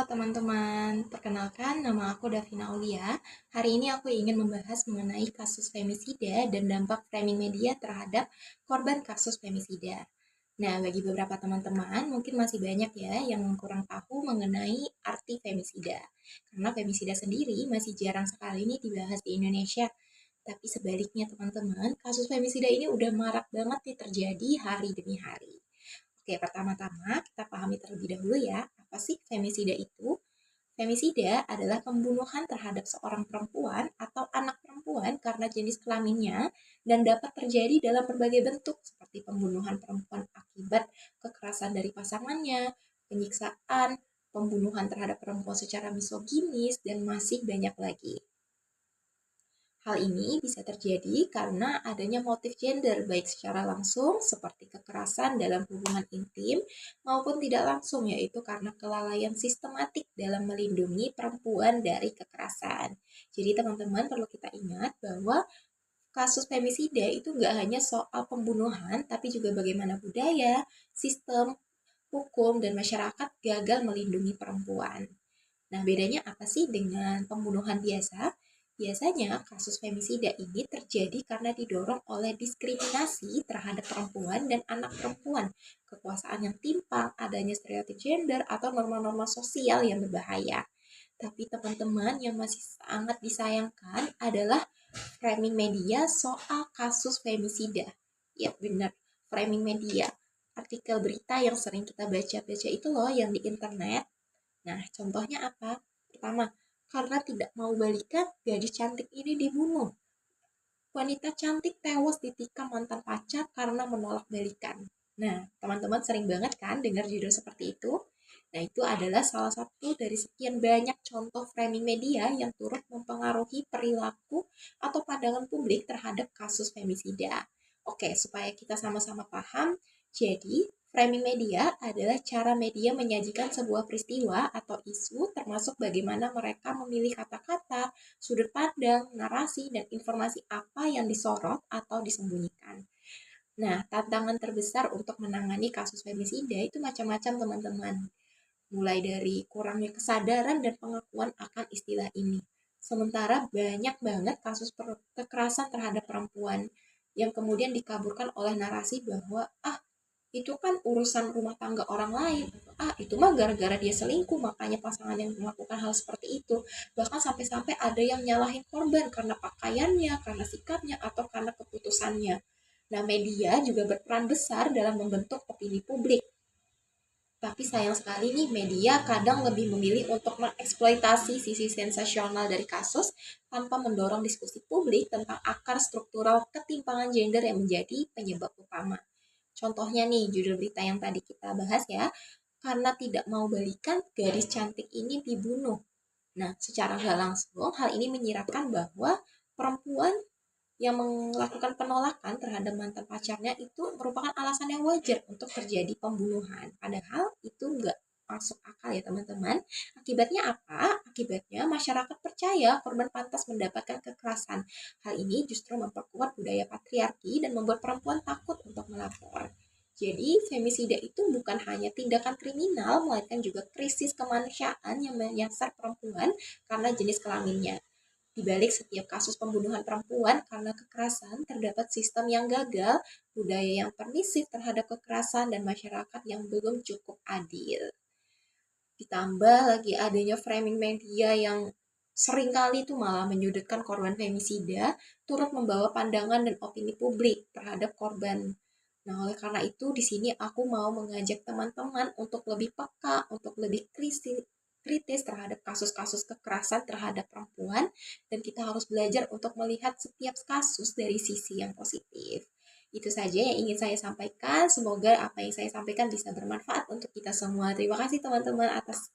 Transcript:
teman-teman, perkenalkan nama aku Davina Aulia. Hari ini aku ingin membahas mengenai kasus femisida dan dampak framing media terhadap korban kasus femisida. Nah, bagi beberapa teman-teman mungkin masih banyak ya yang kurang tahu mengenai arti femisida. Karena femisida sendiri masih jarang sekali nih dibahas di Indonesia. Tapi sebaliknya teman-teman, kasus femisida ini udah marak banget nih terjadi hari demi hari. Oke, pertama-tama kita pahami terlebih dahulu ya, apa sih femisida itu? Femisida adalah pembunuhan terhadap seorang perempuan atau anak perempuan karena jenis kelaminnya dan dapat terjadi dalam berbagai bentuk seperti pembunuhan perempuan akibat kekerasan dari pasangannya, penyiksaan, pembunuhan terhadap perempuan secara misoginis, dan masih banyak lagi. Hal ini bisa terjadi karena adanya motif gender baik secara langsung seperti kekerasan dalam hubungan intim maupun tidak langsung yaitu karena kelalaian sistematik dalam melindungi perempuan dari kekerasan. Jadi teman-teman perlu kita ingat bahwa kasus femisida itu nggak hanya soal pembunuhan tapi juga bagaimana budaya, sistem, hukum, dan masyarakat gagal melindungi perempuan. Nah, bedanya apa sih dengan pembunuhan biasa? Biasanya kasus femisida ini terjadi karena didorong oleh diskriminasi terhadap perempuan dan anak perempuan, kekuasaan yang timpang, adanya stereotip gender, atau norma-norma sosial yang berbahaya. Tapi teman-teman yang masih sangat disayangkan adalah framing media soal kasus femisida. Ya benar, framing media. Artikel berita yang sering kita baca-baca itu loh yang di internet. Nah, contohnya apa? Pertama, karena tidak mau balikan, gadis cantik ini dibunuh. Wanita cantik tewas ditikam mantan pacar karena menolak balikan. Nah, teman-teman sering banget kan dengar judul seperti itu? Nah, itu adalah salah satu dari sekian banyak contoh framing media yang turut mempengaruhi perilaku atau pandangan publik terhadap kasus femisida. Oke, supaya kita sama-sama paham, jadi framing media adalah cara media menyajikan sebuah peristiwa atau isu termasuk bagaimana mereka memilih kata-kata, sudut pandang, narasi, dan informasi apa yang disorot atau disembunyikan. Nah, tantangan terbesar untuk menangani kasus femisida itu macam-macam teman-teman. Mulai dari kurangnya kesadaran dan pengakuan akan istilah ini. Sementara banyak banget kasus kekerasan terhadap perempuan yang kemudian dikaburkan oleh narasi bahwa itu kan urusan rumah tangga orang lain. Itu mah gara-gara dia selingkuh, makanya pasangan yang melakukan hal seperti itu. Bahkan sampai-sampai ada yang nyalahin korban karena pakaiannya, karena sikapnya, atau karena keputusannya. Nah, media juga berperan besar dalam membentuk opini publik. Tapi sayang sekali nih, media kadang lebih memilih untuk mengeksploitasi sisi sensasional dari kasus tanpa mendorong diskusi publik tentang akar struktural ketimpangan gender yang menjadi penyebab utama. Contohnya nih, judul berita yang tadi kita bahas ya, karena tidak mau balikan, gadis cantik ini dibunuh. Nah, secara nggak langsung, hal ini menyiratkan bahwa perempuan yang melakukan penolakan terhadap mantan pacarnya itu merupakan alasan yang wajar untuk terjadi pembunuhan. Padahal itu nggak masuk akal ya teman-teman. Akibatnya apa? Akibatnya masyarakat percaya korban pantas mendapatkan kekerasan. Hal ini justru memperkuat budaya patriarki dan membuat perempuan takut untuk melapor. Jadi, femisida itu bukan hanya tindakan kriminal, melainkan juga krisis kemanusiaan yang menyasar perempuan karena jenis kelaminnya. Di balik setiap kasus pembunuhan perempuan karena kekerasan, terdapat sistem yang gagal, budaya yang permisif terhadap kekerasan, dan masyarakat yang belum cukup adil. Ditambah lagi adanya framing media yang seringkali itu malah menyudutkan korban femisida, turut membawa pandangan dan opini publik terhadap korban. Nah, oleh karena itu, di sini aku mau mengajak teman-teman untuk lebih peka, untuk lebih kritis terhadap kasus-kasus kekerasan terhadap perempuan, dan kita harus belajar untuk melihat setiap kasus dari sisi yang positif. Itu saja yang ingin saya sampaikan. Semoga apa yang saya sampaikan bisa bermanfaat untuk kita semua. Terima kasih teman-teman atas